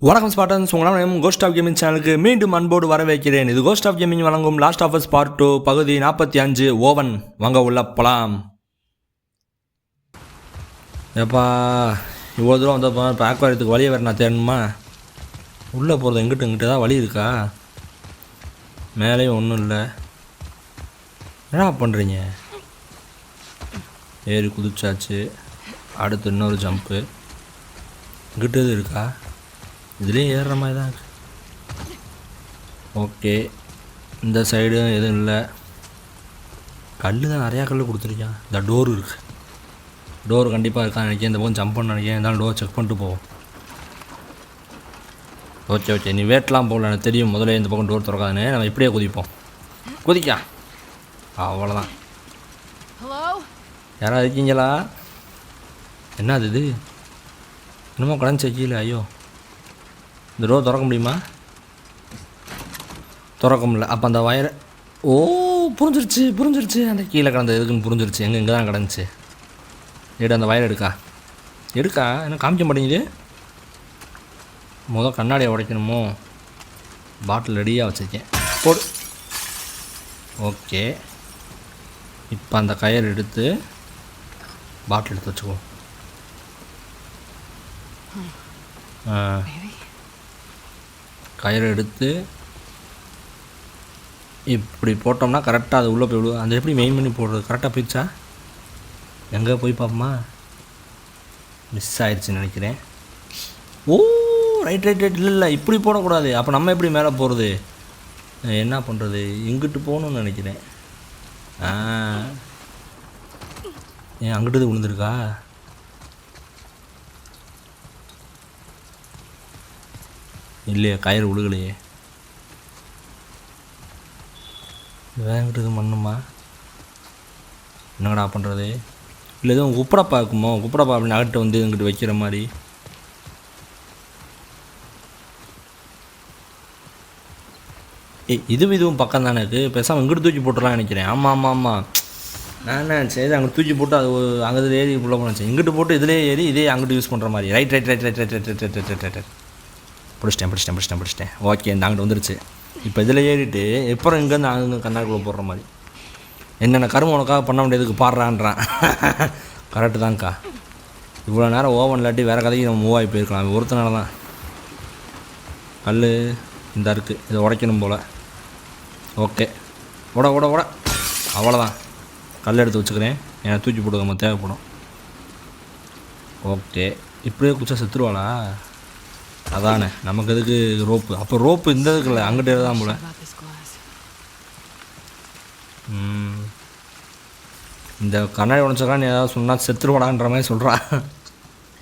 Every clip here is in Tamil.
வணக்கம் ஸ்பாட்டன்ஸ், உங்களால் கோஸ்ட் ஆஃப் கேமிங் சேனலுக்கு மீண்டும் அன்போடு வரவேற்கிறேன். இது கோஸ்ட் ஆஃப் கேமிங் வழங்கும் லாஸ்ட் ஆஃப் அஸ் பார்ட் 2 பகுதி 45 ஓவன். வாங்க உள்ள போலாம். ஏப்பா இவ்வளோ தூரம் வந்தப்போ இப்போ ஆக்வாரியத்துக்கு வழியை வேறு நான் தேடணுமா? உள்ளே போகிறது இங்கிட்டு தான் வழி இருக்கா? மேலேயும் ஒன்றும் இல்லை. என்ன பண்ணுறீங்க? ஏறி குதிச்சாச்சு. அடுத்து இன்னொரு ஜம்ப்பு. இங்கிட்டு எது இருக்கா? இதுலேயும் ஏறுற மாதிரி தான் இருக்குது. ஓகே, இந்த சைடு எதுவும் இல்லை. கல் தான் நிறையா கல் கொடுத்துருக்கான். இந்த டோர் இருக்குது. டோர் கண்டிப்பாக இருக்கான்னு நினைக்கிறேன். இந்த பக்கம் ஜம்ப் பண்ண நினைக்கிறேன். இருந்தாலும் டோர் செக் பண்ணிட்டு போவோம். ஓகே, நீ வேட்டெலாம் போகல, எனக்கு தெரியும். முதல்ல இந்த பக்கம் டோர் திறக்காதுன்னு. நம்ம இப்படியே குதிப்போம். குதிக்கா, அவ்வளோதான். யாராவது இருக்கீங்களா? என்னது இது? என்னமோ கடைஞ்சி கீழே. ஐயோ, இந்த டோர் திறக்க முடியுமா? திறக்க முடியல. அப்போ அந்த வயரை புரிஞ்சிருச்சு. அந்த கீழே கிடந்த எதுக்குன்னு புரிஞ்சிருச்சு. இங்கே தான் கிடந்துச்சு. அந்த வயரை எடுக்கா என்ன காமிக்க மாட்டேங்குது. கண்ணாடியை உடைக்கணுமோ? பாட்டில் ரெடியாக வச்சுருக்கேன். போடு. ஓகே, இப்போ அந்த கயிறு எடுத்து பாட்டில் எடுத்து வச்சுக்குவோம். கயிறு எடுத்து இப்படி போட்டோம்னா கரெக்டாக அது உள்ளே போய் விடுவோம். அந்த எப்படி மெயின் பண்ணி போடுறது? கரெக்டாக போயிடுச்சா? எங்கே போய் பார்ப்போமா? மிஸ் ஆயிடுச்சுன்னு நினைக்கிறேன். ஓ, ரைட் இல்லை, இப்படி போடக்கூடாது. அப்போ நம்ம எப்படி மேலே போகிறது? என்ன பண்ணுறது? இங்கிட்டு போகணுன்னு நினைக்கிறேன். ஏன் அங்கிட்டு விழுந்துருக்கா? இல்லையே, கயிறு விழுகலையே. வேங்கிட்டு இது மண்ணுமா? என்னடா பண்ணுறது? இல்லை எதுவும் குப்படப்பா இருக்குமோ? குப்படப்பா அப்படின்னு அகட்ட வந்து இங்கிட்டு வைக்கிற மாதிரி. இதுவும் பக்கம் தானே இருக்குது. பேசாமல் இங்கிட்டு தூக்கி போட்டுடலாம் நினைக்கிறேன். ஆமாம், நான் சரி அங்கே தூக்கி போட்டு அது அங்கே ஏறி உள்ள போனேன். இங்கிட்டு போட்டு இதிலே ஏறி இதே அங்கிட்டு யூஸ் பண்ணுற மாதிரி. ரைட். பிடிச்சிட்டேன். ஓகே, இந்த அங்கிட்டு வந்துருச்சு. இப்போ இதில் ஏறிட்டு எப்பறம் இங்கேருந்து அங்கே கண்ணாடிக்குள்ளே போடுற மாதிரி. என்னென்ன கரும்பு உனக்காக பண்ண முடியாதுக்கு பாடுறான்றான். கரெக்டு தான்க்கா. இவ்வளோ நேரம் ஓவன் இல்லாட்டி வேறு கதைக்கு நம்ம மூவ் ஆகி போயிருக்கலாம். ஒருத்தனால தான். கல் இந்த இருக்குது, இதை உடைக்கணும் போல். ஓகே, ஓட அவ்வளோதான். கல் எடுத்து வச்சுக்கிறேன். ஏன்னா தூக்கி போட்டு நம்ம தேவைப்படும். ஓகே, இப்படியே குச்சா செத்துருவாளா? அதானே, நமக்கு எதுக்கு ரோப்பு? அப்போ ரோப்பு இந்த இதுக்கு இல்லை, அங்கிட்டே தான் போல. இந்த கண்ணாடி உடச்சக்கா நீ ஏதாவது சொன்னால் செத்துருவாடான்ற மாதிரி சொல்கிறான்.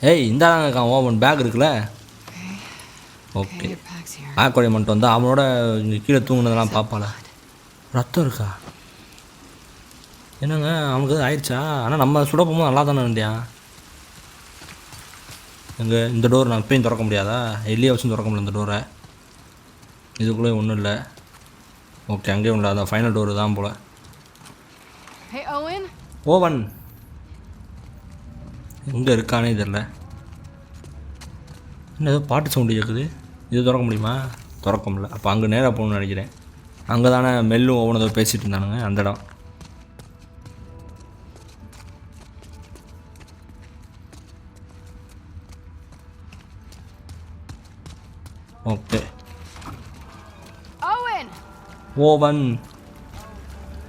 ஏய், இந்தாங்க ஓவன் பேக் இருக்குல்ல. ஓகே, ஆக்கோடைய மட்டும் வந்தால் அவனோட இங்கே கீழே தூங்குனதெல்லாம் பார்ப்பாள. ரத்தம் இருக்கா? என்னங்க அவனுக்கு எதுவும் ஆயிடுச்சா? ஆனால் நம்ம சுட போகும்போது நல்லா தானே இருந்தியா? எங்கே இந்த டோர் நான் இப்போயும் திறக்க முடியாதா? எல்லையே வச்சும் திறக்க முடியல இந்த டோரை. இதுக்குள்ளே ஒன்றும் இல்லை. ஓகே, அங்கேயும் இல்லை. அதான் ஃபைனல் டோரு தான் போல். ஓவன் எங்கே இருக்கானே தெரில. என்ன ஏதோ பாட்டு சவுண்டு கேட்குது. இது திறக்க முடியுமா? திறக்க முடியல. அப்போ அங்கே நேராக போகணுன்னு நினைக்கிறேன். அங்கே தானே மெல்லும் ஓவன் ஏதோ பேசிகிட்டு இருந்தானுங்க, அந்த இடம். ஓகே, ஓவன்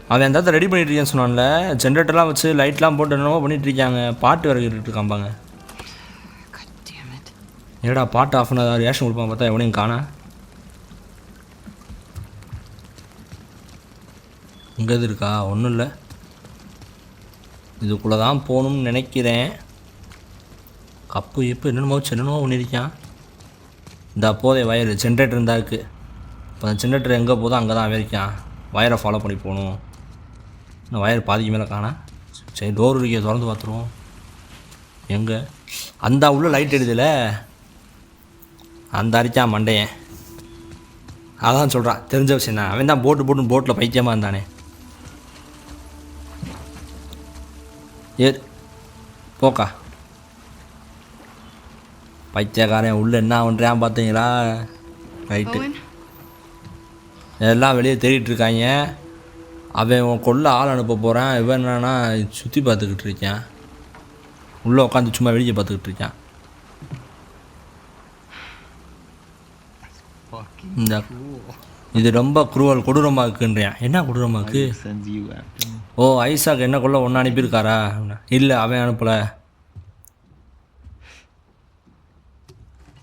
அவன் அந்த இடத்த ரெடி பண்ணிட்டுருக்கேன்னு சொன்னான்ல. ஜென்ரேட்டர்லாம் வச்சு லைட்லாம் போட்டு என்னமோ பண்ணிகிட்ருக்காங்க. பாட்டு வேறு கேட்டுருக்காம்பாங்க. ஏடா பாட்டு ஆஃப் பண்ணாத ரியாக்ஷன் கொடுப்பான் பார்த்தா எவனையும் காணா. இங்கே எது இருக்கா? ஒன்றும் இல்லை. இதுக்குள்ளே தான் போகணும்னு நினைக்கிறேன். கப்பு இப்போ என்னென்னமோ பண்ணியிருக்கான். இந்த போதைய வயர் ஜென்ரேட்டர் இருந்தால் இருக்குது. இப்போ அந்த ஜென்ரேட்டர் எங்கே போதோ அங்கே தான் வரைக்கான். வயரை ஃபாலோ பண்ணி போகணும். இந்த வயர் பாதிக்கு மேலே காணா. சரி, டோர் இருக்க திறந்து பார்த்துருவோம். எங்கே அந்த உள்ள லைட் எடுதில்ல, அந்த அரிக்கா மண்டையன். அதான் சொல்கிறான், தெரிஞ்ச விஷயம் தான். அவன் தான் போட்டில் பைத்தியமாக இருந்தானே. போக்கா பைத்தியக்காரன் உள்ளே என்ன பண்ணுறான் பார்த்தீங்களா? Right, Owen? எல்லாம் வெளியே தேடிட்டு இருக்காங்க. அவன் கொல்ல ஆள் அனுப்ப போகிறான். இவன் என்னன்னா சுற்றி பார்த்துக்கிட்டு இருக்கான். உள்ளே உட்காந்து சும்மா வெளியே பார்த்துக்கிட்டு இருக்கான். இந்த இது ரொம்ப கொடூரமாக இருக்குன்றான். என்ன கொடூரமாக இருக்கு? ஓ, ஐசாக் என்ன கொள்ள ஒன்று அனுப்பியிருக்காரா? இல்லை, அவன் அனுப்பலை.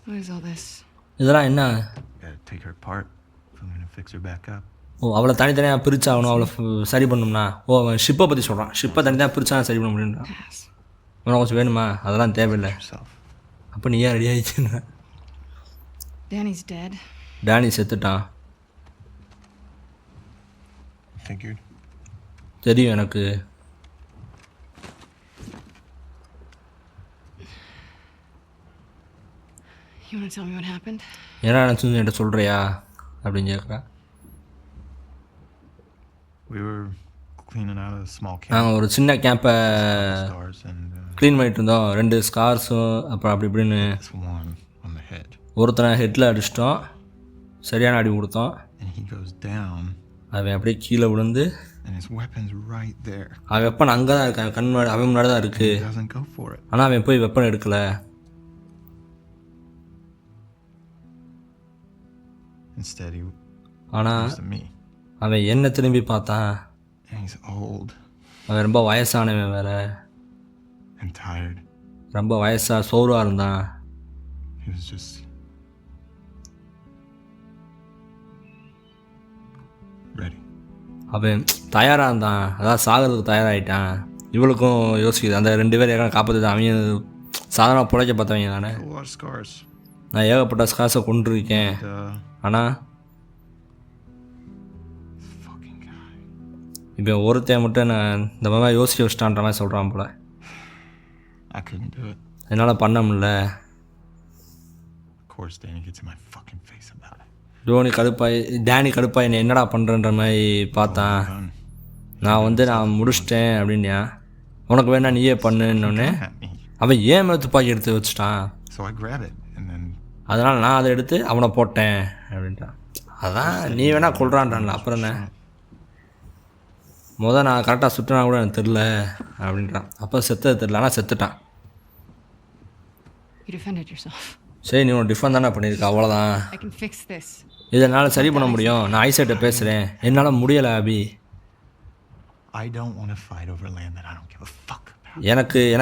What is all this? இதெல்லாம் என்ன? Take her apart, I'm gonna fix her back up. ஓ, அவளை தனித்தனியாக பிரிச்சாகணும், அவளை சரி பண்ணணும்னா. ஓ, அவன் ஷிப்பை பற்றி சொல்கிறான். ஷிப்பை தனித்தனியாக பிரிச்சா சரி பண்ண முடியும்னா. Pass. உனக்கு கொஞ்சம் வேணுமா? அதெல்லாம் தேவையில்லை. Yourself. அப்போ நீ ஏன் ரெடி ஆகிடுச்சுன்னு? Danny's dead. டேனி செத்துட்டான். Figured. தெரியும் எனக்கு. You want to tell me what happened? என்ன நினச்சி என்கிட்ட சொல்கிறியா அப்படின்னு கேட்குறா. We were cleaning out a small camp. நாங்கள் ஒரு சின்ன கேம்பை Stars and க்ளீன் பண்ணிட்டு இருந்தோம். 2 ஸ்கார்ஸும் அப்புறம் அப்படி இப்படின்னு this one on the head. ஒருத்தனை ஹெட்டில் அடிச்சிட்டோம். சரியான அடி கொடுத்தோம். And he goes down, அவன் அப்படியே கீழே விழுந்து and his weapon's right there. அவன் வெப்பன் அங்கே தான் இருக்கான். கண் முன்னாடி அவன் முன்னாடி தான் இருக்குது. He doesn't go for it. ஆனால் அவன் போய் வெப்பன் எடுக்கலை. Instead, he ஆனால் goes to me. அவன் என்ன திரும்பி பார்த்தான். And he's old அவன் ரொம்ப வயசானவன் வேறு. and tired. ரொம்ப சோர்வாக இருந்தான். He was just ready. அவன் தயாராக இருந்தான். அதாவது சாகிறதுக்கு தயாராகிட்டான். இவளுக்கும் யோசிக்குது. அந்த 2 பேர் ஏற்கனவே காப்பாற்றுது. அவங்க சாதாரண பிழைக்க பார்த்தவங்க தானே. A lot of scars. நான் ஏகப்பட்ட ஸ்கார்ஸை கொண்டிருக்கேன். And, ஆனால் fucking guy. இப்போ ஒருத்தன் மட்டும் நான் இந்த மாதிரி யோசிக்க வச்சிட்டான்ற மாதிரி சொல்கிறான் போல். I couldn't do it. என்னால் பண்ண முடியல. Of course, Danny gets in my fucking face about it. Danny கடுப்பாய் என்னை என்னடா பண்ணுறன்ற மாதிரி பார்த்தான். Done. நான் முடிச்சிட்டேன் அப்படின்னா உனக்கு வேணா நீயே பண்ணுன்னொன்னே At me. அவன் ஏன் மேலே துப்பாக்கி எடுத்து வச்சுட்டான். So I grab it and then அதனால் நான் அதை எடுத்து அவனை போட்டேன் அப்படின்ட்டான். அதான் நீ வேணா கொள்றான்றான்ல, அப்புறம் என்ன? நான் கரெக்டாக சுட்டினா கூட எனக்கு தெரில அப்படின்றான். அப்போ செத்தது தெரில, ஆனால் செத்துட்டான். You defended yourself. சரி, நீ உன் டிஃபன் தானே பண்ணியிருக்க, அவ்வளோதான். I can fix this. இதை என்னால் சரி பண்ண முடியும். நான் ஐசைட்டை பேசுகிறேன். என்னால் முடியலை அபி. I don't want to fight over land that I don't give a fuck about.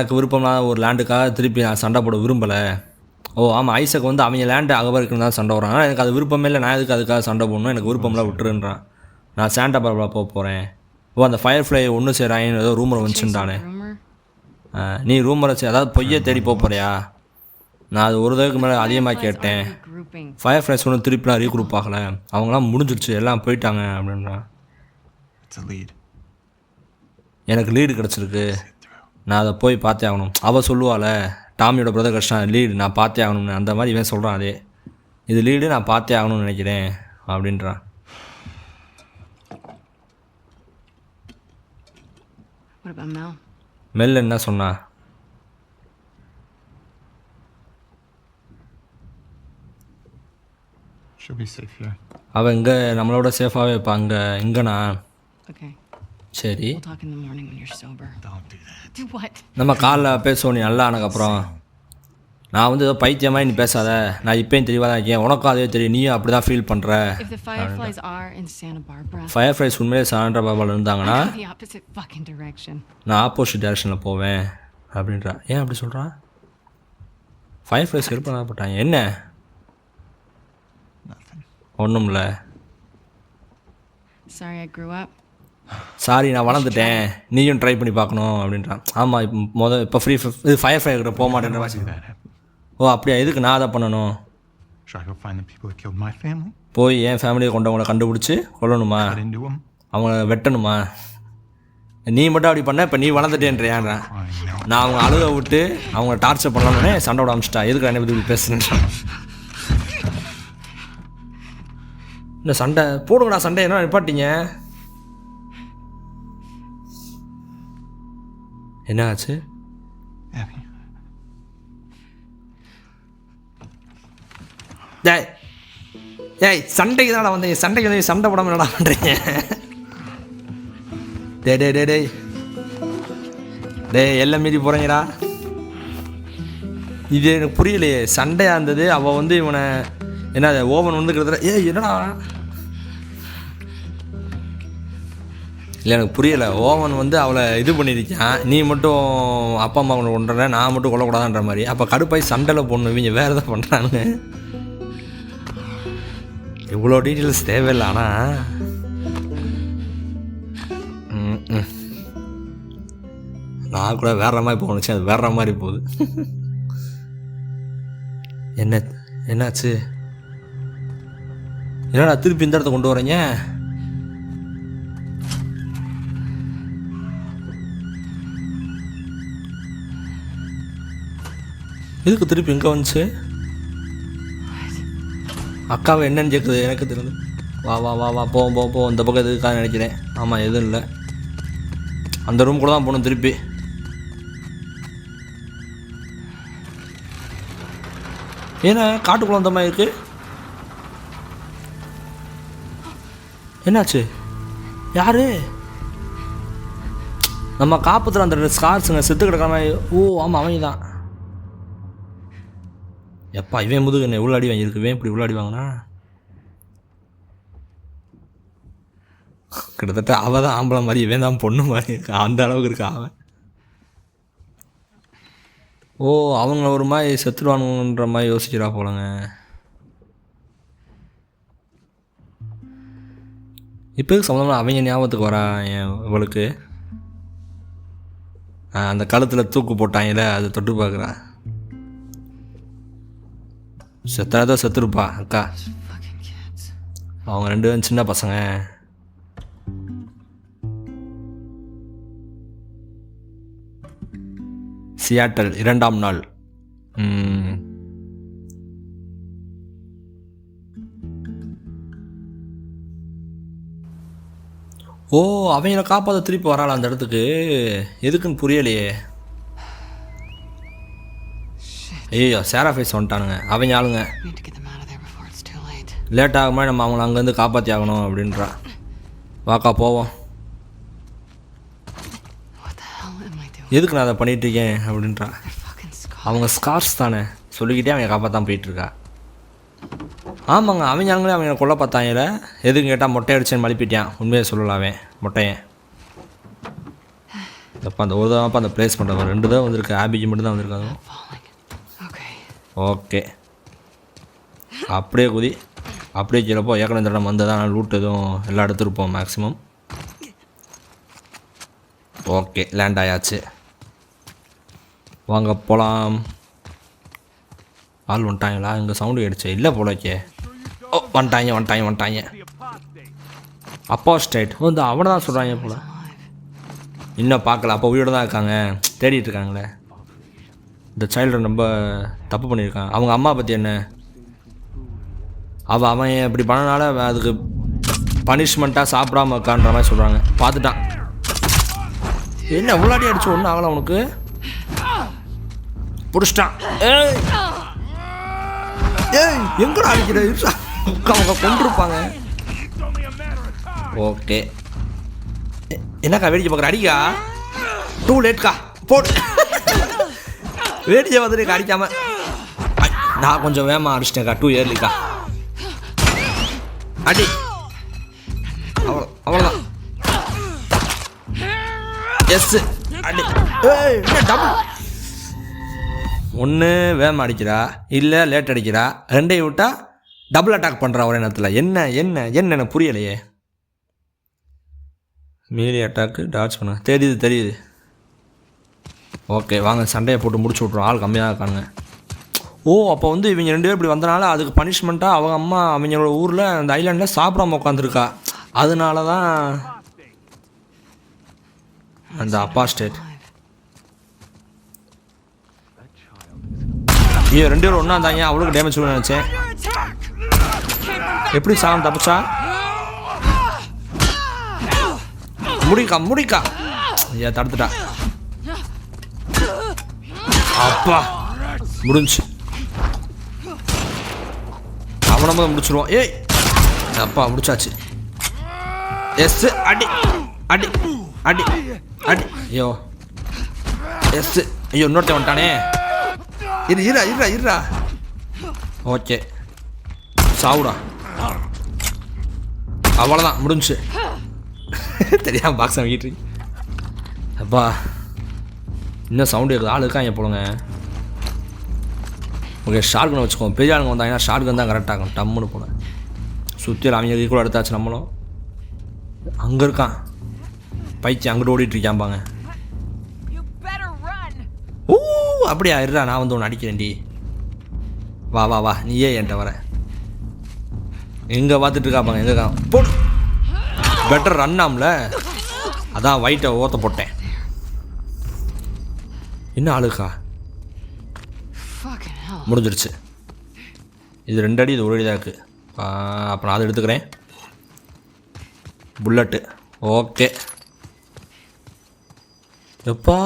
எனக்கு விருப்பம்னா ஒரு லேண்டுக்காக திருப்பி நான் சண்டை போட விரும்பலை. ஓ ஆமாம், ஐசக் அவங்க லேண்டு அகபருக்குன்னு தான் சண்டை போடுறாங்க. ஆனால் எனக்கு அது விருப்பமே இல்லை. நான் எதுக்கு அதுக்காக சண்டை போடணும்? எனக்கு விருப்பம்லாம் விட்டுருன்றான். நான் சாண்டா பார்பரா போகிறேன். ஓ, அந்த ஃபயர் ஃப்ளை ஒன்று சேராயின்னு ஏதோ ரூமரை வந்துச்சுட்டானே. Rumor? நீ ரூமரை அதாவது பொய்யை தேடி போறியா? நான் அது ஒரு தடவைக்கு மேலே அதிகமாக கேட்டேன். Regrouping. ஃபயர் ஃப்ளைஸ் ஒன்றும் திருப்பிலாம் ரீக்ரூப் ஆகலை. அவங்களாம் முடிஞ்சிருச்சு, எல்லாம் போயிட்டாங்க அப்படின்றான். It's a lead. எனக்கு லீடு கிடச்சிருக்கு. நான் அதை போய் பார்த்தே ஆகணும். அவள் சொல்லுவாள், டாமியோட பிரதர் கிடச்சிட்டான் லீடு, நான் பார்த்தே ஆகணும்னு. அந்த மாதிரி இவன் சொல்கிறான். அதே இது லீடு, நான் பார்த்தே ஆகணும்னு நினைக்கிறேன் அப்படின்றான். What about Mel? மெல் என்ன சொன்னா? She'll be safe here. அவள் இங்கே நம்மளோட சேஃபாகவே இப்போ இங்கேண்ணா. Okay. சரி, We'll talk in the morning when you're sober. Don't do that. Do what? நம்ம காலில் பேசுவோம். நீ நல்லா ஆனதுக்கப்புறம் நான் ஏதோ பைத்தியமாக நீ பேசாத. நான் இப்போயும் தெளிவாக தான் இருக்கேன். உனக்கும் அதே தெரியும். நீயும் அப்படி தான் ஃபீல் பண்ணுற. If the Fireflies are in Santa Barbara, fireflies உண்மையிலே சாண்டா பாபாவில் இருந்தாங்கன்னா I go the opposite fucking direction. நான் ஆப்போசிட் டைரக்ஷனில் போவேன் அப்படின்றா. ஏன் அப்படி சொல்கிறான்? ஃபயர் ஃப்ளைஸ் ஹெல்ப் பண்ணப்பட்டாங்க. என்ன? Nothing. ஒன்றும் இல்லை. Sorry I grew up. Sorry, நான் வளர்ந்துட்டேன், நீயும் ட்ரை பண்ணி பார்க்கணும் அப்படின்றான். ஆமாம், இப்போ இது ஃபயர் ஃப்ளை கிட்ட போக மாட்டேன்ற Why do மாதிரி. that? ஓ அப்படியா, எதுக்கு நான் அதை பண்ணணும்? Should I go find the people that killed my family? போய் என் ஃபேமிலியை கொண்டவங்களை கண்டுபிடிச்சி கொல்லணுமா? Cut into them? அவங்கள வெட்டணுமா? நீ மட்டும் அப்படி பண்ண, இப்போ நீ வளர்ந்துட்டேன்றியான்றான். Crying now. நான் அவங்க அழுக விட்டு அவங்கள டார்ச்சர் பண்ணலாம்னே சண்டை விட அமிச்சிட்டா. எதுக்கு என்னை பற்றி பேசுன்றான். இந்த சண்டை போடுங்கடா, சண்டை என்ன நிப்பாட்டிங்க? என்ன ஆச்சு? Abby. ஏய் ஏய் சண்டைக்கு தானடா வந்தீங்க, சண்டைக்கு வந்து சண்டை போடாமல் என்னடா பண்ணுறீங்க? டேய் டேய் டேய் டேய் டேய் எல்லாம் மீறி போகிறீங்கடா. இது எனக்கு புரியலையே, சண்டையாக இருந்தது. அவள் வந்து இவனை என்ன ஓவன் வந்து கிட்டத்தட்ட என்னடா இல்லை எனக்கு புரியலை. ஓவன் வந்து அவளை இது பண்ணியிருக்கான், நீ மட்டும் அப்பா அம்மா கொண்டு கொண்டுற, நான் மட்டும் கொள்ளக்கூடாதுன்ற மாதிரி. அப்போ கடுப்பாய் சண்டையில் பொண்ணு இவங்க வேறு எதாவது பண்ணுறானுங்க. இவ்வளோ டீட்டெயில்ஸ் தேவையில்லை. ஆனால் நான் கூட வேற மாதிரி போணுச்சு, அது வேற மாதிரி போகுது. என்னாச்சு? என்னடா திருப்பி இந்த இடத்த கொண்டு வரீங்க? எதுக்கு திருப்பி எங்கே வந்துச்சு? அக்காவை என்னன்னு கேட்குது எனக்கு தெரியுது. வா வா வா வா போவோம் போவோம் போவோம். இந்த பக்கம் எதுக்காக நினைக்கிறேன். ஆமாம் எதுவும் இல்லை, அந்த ரூம் கூட தான் போகணும் திருப்பி. ஏன்னா காட்டுக்குள்ள அந்த மாதிரி இருக்கு. என்னாச்சு? யாரு நம்ம காப்பத்தில் அந்த ஸ்கார்ஸுங்க செத்து கிடக்கிற மாதிரி? ஓ ஆமாம் அவங்க தான். எப்பா இவன் முதுகு என்ன இவ்வளோ அடி வாங்கியிருக்கு? இவன் இப்படி இவ்வளோ அடி வாங்கினா? கிட்டத்தட்ட அவள் தான் ஆம்பளை மாதிரி, இவன் தான் பொண்ணு மாதிரி இருக்கா, அந்த அளவுக்கு இருக்கா அவன். ஓ அவங்க ஒரு மாதிரி செத்துடுவானுன்ற மாதிரி யோசிக்கிறா போலங்க. இப்போ சம்மந்தமாக அவங்க ஞாபகத்துக்கு வரா என் இவளுக்கு? அந்த கழுத்தில் தூக்கு போட்டாங்கல்ல, அதை தொட்டு பார்க்குறா. செத்தாதான் செத்துருப்பா அக்கா. அவங்க 2 பேரும் சின்ன பசங்க. சியாட்டல் 2ஆம் நாள். ஓ அவங்கள காப்பாற்ற திருப்பி வராளா அந்த இடத்துக்கு? எதுக்குன்னு புரியலையே. ஐயோ சேராஃபேஸ் வந்துட்டானுங்க அவங்க ஆளுங்க. லேட் ஆகுமா, நம்ம அவங்கள அங்கேருந்து காப்பாற்றி ஆகணும் அப்படின்றா. வாக்கா போவோம். எதுக்கு நான் அதை பண்ணிகிட்ருக்கேன் அப்படின்றா. அவங்க ஸ்கார்ஸ் தானே சொல்லிக்கிட்டே அவங்க காப்பாற்றாம போயிட்டுருக்கா. ஆமாங்க அவங்க ஆளுங்களே அவங்க கொல்ல பார்த்தாங்கல்ல. எதுக்கு கேட்டால் மொட்டை அடிச்சேன்னு மழுப்பிட்டான். உண்மையை சொல்லலாமே மொட்டையன். அப்போ அந்த ஒரு தடவை அந்த ப்ளேஸ் பண்ணுறவங்க 2 தான் வந்திருக்கு. ஆபிஜி மட்டும் தான் வந்திருக்காங்க. ஓகே அப்படியே குதி, அப்படியே கீழப்போ. ஏற்கனவே இந்த இடம் வந்ததான் லூட் எதுவும் எல்லாம் எடுத்துருப்போம் மேக்ஸிமம். ஓகே லேண்ட் ஆயாச்சு, வாங்க போகலாம். ஆள் வந்துட்டாங்களா? இங்கே சவுண்டு ஆகிடுச்சு. இல்லை போலக்கே. ஓ வந்துட்டாங்க. அப்பா ஸ்டேட் வந்து அவனை தான் சொல்கிறாங்க போல. இன்னும் பார்க்கல, அப்போ உயிரோடு தான் இருக்காங்க, தேடிட்டு இருக்காங்களே. இந்த சைல்டு ரொம்ப தப்பு பண்ணியிருக்கான். அவங்க அம்மா பற்றி என்ன? அவன் இப்படி பண்ணனால அதுக்கு பனிஷ்மெண்ட்டாக சாப்பிடாம இருக்கான்ற மாதிரி சொல்கிறாங்க. பார்த்துட்டான். என்ன உள்ளாடி அடிச்சு ஒன்றும் ஆகலை உனக்கு? பிடிச்சிட்டான். ஏய் எங்கடா அடிக்கிற? அவங்க கொண்டிருப்பாங்க. ஓகே என்னக்கா வேடிக்கை பார்க்குற? அடிக்கா டூ லேட்க்கா போடு. வேடிக்கை வந்துட்டு அடிக்காம நான் கொஞ்சம் வேகமாக அடிச்சிட்டேன்க்கா. 2 இயர்லிக்கா அடி. அவ்வளோதான். எஸ் அடி. என்ன டபுள்? ஒன்று வேகமாக அடிக்கிறா, இல்லை லேட் அடிக்கிறா. 2ஐயும் விட்டா டபுள் அட்டாக் பண்ணுறா ஒரே நேரத்தில். என்ன எனக்கு புரியலையே. மீலி அட்டாக்கு டாட்ச் பண்ண தெரியுது. ஓகே வாங்க சண்டையை போட்டு முடிச்சு விட்ருவோம். ஆள் கம்மியாக இருக்கானுங்க. ஓ அப்போ வந்து இவங்க 2 பேர் இப்படி வந்தனால அதுக்கு பனிஷ்மெண்ட்டாக அவங்க அம்மா அவங்களோட ஊரில் அந்த ஐலாண்டில் சாப்பிடாம உட்காந்துருக்கா. அதனால தான் அந்த அப்பா ஸ்டேட். ஐயோ 2 பேரும் ஒன்றா இருந்தாங்க. அவளுக்கு டேமேஜ் பண்ண நினச்சேன். எப்படி சாகம் தப்பிச்சா? முடிக்கா ஐயா தடுத்துட்டா. அப்பா முடிஞ்சு. நம்ம முடிச்சிருவோம். ஏய் அப்பா முடிச்சாச்சு. எஸ் அடி அடி அடி அடி. ஐயோ எஸ். ஐயோ இன்னொருத்த வந்துட்டானே. இருடா. ஓகே சாவுடா. அவ்வளோதான் முடிஞ்சு. தெரியாம பாக்ஸ் வாங்கிட்டு அப்பா. இன்னும் சவுண்டு இருக்குது. ஆள் இருக்காங்க போலுங்க. ஓகே ஷார்ட் கன் வச்சுக்கோங்க. பெரிய ஆளுங்க வந்தாங்கன்னா ஷார்ட் கன் தான் கரெக்டாகும். டம்முன்னு போல சுற்றி அவங்க கூட எடுத்தாச்சு. நம்மளும் அங்கே இருக்கான் பைச்சி அங்கிட்டு ஓடிட்டுருக்காம்பாங்க. ஓ அப்படியா இருடா நான் வந்து ஒன்று அடிக்கிறேன்டி. வா நீயே என்கிட்ட வர. எங்கே பார்த்துட்டு இருக்காப்பாங்க. எங்கே இருக்கான் போடு. Better run ஆம்ல. அதான் ஒயிட்டை ஓத்த போட்டேன். என்ன ஆளுக்கா முடிஞ்சிருச்சு. இது 2 அடி இது 1 அடி தான் இருக்குது. அப்போ நான் அதை எடுத்துக்கிறேன். Bullet okay. எப்பா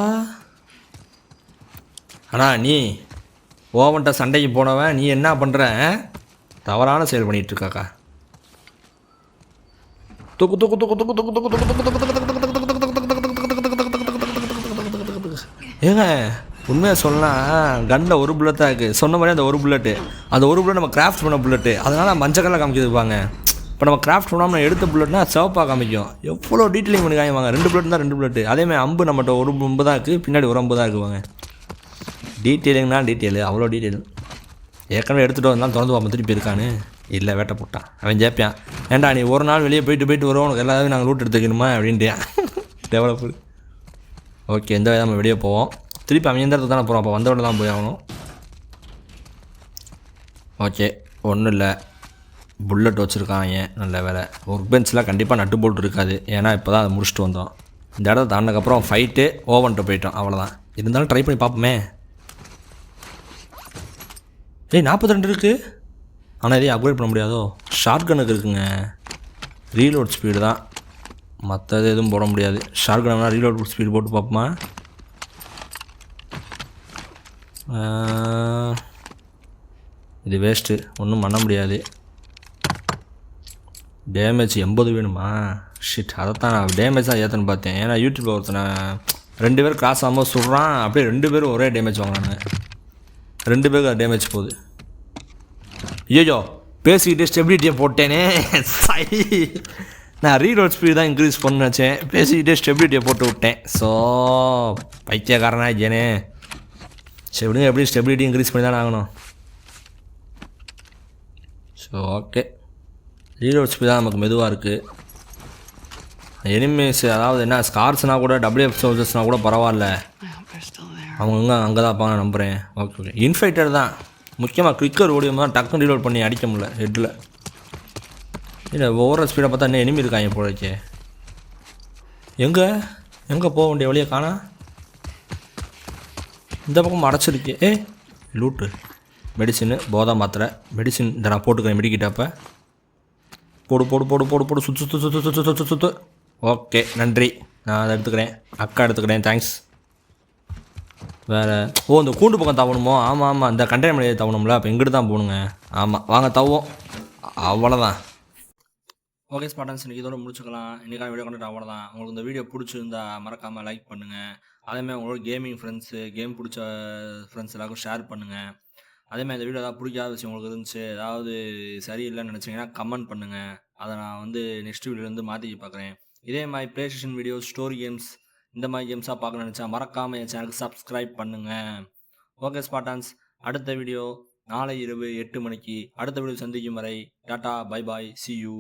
அண்ணா நீ ஓவன்ட்ட சண்டைக்கு போனவன் நீ என்ன பண்ணுற? தவறான செயல் பண்ணிகிட்ருக்காக்கா. தூக்கு தூக்கு தூக்கு தூக்கு தூக்கு தூக்கு தூக்கு தூக்கு தூக்கு ஏங்க உண்மையாக சொல்லலாம் கன்னில் 1 புல்லட் தான் இருக்குது. சொன்ன மாதிரி அந்த 1 புல்லட்டு அந்த 1 புல்லட் நம்ம கிராஃப்ட் பண்ண புல்லட்டு. அதனால் மஞ்சள் கலரில் காமிக்கிதுப்பாங்க. இப்போ நம்ம கிராஃப்ட் பண்ணாமல் எடுத்த புல்லட்னா சிவப்பாக காமிக்கும். எவ்வளோ டீட்டெயிலிங் பண்ணி காமிவாங்க. 2 புல்லட் தான் 2 புல்லட்டு. அதேமாதிரி அம்பு நம்மகிட்ட 1 அம்பு தான் இருக்குது. பின்னாடி 1 அம்பு தான் இருக்குவாங்க. டீட்டெயிலிங்னா டீட்டெயிலு அவ்வளோ டீட்டெயிலு. ஏற்கனவே எடுத்துகிட்டு வந்தாலும் திறந்து பார்ப்போம் திருப்பி இருக்கான்னு. இல்லை வேட்டை போட்டான். அவன் ஜேப்பியான் ஏன்டா நீ ஒரு நாள் வெளியே போயிட்டு வருவோம் உனக்கு எல்லாத்தையும் நாங்கள் லூட் எடுத்துக்கணுமா அப்படின்ட்டியா டெவலப்பர். ஓகே இந்த நம்ம வெளியே போவோம். திருப்பி அவன் எந்த இடத்துக்கு தானே போகிறோம். அப்போ வந்தவொடனே தான் போய் ஆகணும். ஓகே ஒன்றும் இல்லை. புல்லட் வச்சுருக்காங்க நல்ல வேலை. ஒர்க் பெஞ்சில் கண்டிப்பாக நட்டு போல்ட் இருக்காது. ஏன்னா இப்போ தான் அதை முடிச்சுட்டு வந்தோம். இந்த இடத்த தாண்டினதுக்கப்புறம் ஃபைட்டு ஓவன்ட்டு போயிட்டோம். அவ்வளோதான். இருந்தாலும் ட்ரை பண்ணி பார்ப்போமே. 42 இருக்குது. ஆனால் எதையும் அப்கிரேட் பண்ண முடியாதோ. ஷார்ட் கன்னுக்கு இருக்குங்க ரீலோட் ஸ்பீடு தான். மற்றது எதுவும் போட முடியாது. ஷார்ட் கன்னா ரீலோட் ஸ்பீடு போட்டு பார்ப்போமா. இது வேஸ்ட்டு ஒன்றும் பண்ண முடியாது. டேமேஜ் 80 வேணுமா? ஷிட் அதைத்தான் நான் டேமேஜ் தான் ஏற்றன்னு பார்த்தேன். ஏன்னா யூடியூப்பில் ஒருத்தனை 2 பேர் கிராஸ் ஆகாமல் சொல்கிறான். அப்படியே 2 பேரும் ஒரே டேமேஜ் வாங்கினாங்க. 2 பேருக்கு டேமேஜ் போகுது. ஐயோ பேசிக்கிட்டு ஸ்டெபிலிட்டியை போட்டேனே. நான் ரீலோட் ஸ்பீடு தான் இன்க்ரீஸ் பண்ணு வச்சேன். பேசிக்கிட்டே ஸ்டெபிலிட்டியை போட்டு விட்டேன். ஸோ பைத்தியக்காரனா ஜேனே. சரி விடுங்க எப்படி ஸ்டெபிலிட்டி இன்க்ரீஸ் பண்ணி தானே ஆகணும். ஸோ ஓகே ரீலோட் ஸ்பீடு தான் நமக்கு மெதுவாக இருக்குது. எனிமீஸ் அதாவது என்ன ஸ்கார்ஸ்னால் கூட WF சோல்ஜர்ஸ்னால் கூட பரவாயில்ல. அவங்க அங்கே தான் இருப்பாங்க நம்புகிறேன். ஓகே இன்ஃபைட்டர் தான் முக்கியமாக. கிளிக்கர் ஓடியும் தான் டக்குன்னு ரீலோட் பண்ணி அடிக்க முடியல ஹெட்டில். இல்லை ஓவர ஸ்பீடை பார்த்தா இன்னும் எனிமி இருக்காங்க போலச்சே. எங்கே போக வேண்டிய வழியை காணா. இந்த பக்கம் அடைச்சிருக்கு. லூட்டு மெடிசின் போதா மாத்திரை மெடிசின் இந்த நான் போட்டுக்கிறேன். மெடிக்கிட்டப்போ போடு போடு போடு போடு போடு சுற்று சுற்று சுற்று சுற்று சுற்று சுற்று. ஓகே நன்றி. நான் அதை எடுத்துக்கிறேன். அக்கா எடுத்துக்கிறேன். தேங்க்ஸ். வேறு இந்த கூண்டு பக்கம் தவணுமோ? ஆமாம் இந்த கண்டெய்னர் மலையை தவணும்ல. அப்போ எங்கிட்டு தான் போகணுங்க. ஆமாம் வாங்க தவோம். அவ்வளோதான். ஓகே ஸ்பாட்டன்ஸ் இன்றைக்கி இதோட முடிச்சுக்கலாம். இன்றைக்கான வீடியோ கண்டெக்ட் அவ்வளோதான். உங்களுக்கு இந்த வீடியோ பிடிச்சிருந்தா மறக்காமல் லைக் பண்ணுங்கள். அதேமாதிரி உங்களோட கேமிங் ஃப்ரெண்ட்ஸு கேம் பிடிச்ச ஃப்ரெண்ட்ஸ் எல்லாருக்கும் ஷேர் பண்ணுங்கள். அதேமாதிரி இந்த வீடியோ ஏதாவது பிடிக்காத விஷயம் உங்களுக்கு இருந்துச்சு ஏதாவது சரியில்லைன்னு நினச்சிங்கன்னா கமெண்ட் பண்ணுங்கள். அதை நான் நெக்ஸ்ட் வீடியோலேருந்து மாற்றிக்கி பார்க்குறேன். இதே மாதிரி play station videos story games இந்த மாதிரி கேம்ஸாக பார்க்க நினச்சா மறக்காமல் என் சேனலுக்கு சப்ஸ்கிரைப் பண்ணுங்கள். ஓகே ஸ்பாட்டான்ஸ் அடுத்த வீடியோ நாளை இரவு 8 மணிக்கு அடுத்த வீடியோ சந்திக்கும் வரை tata bye bye see you.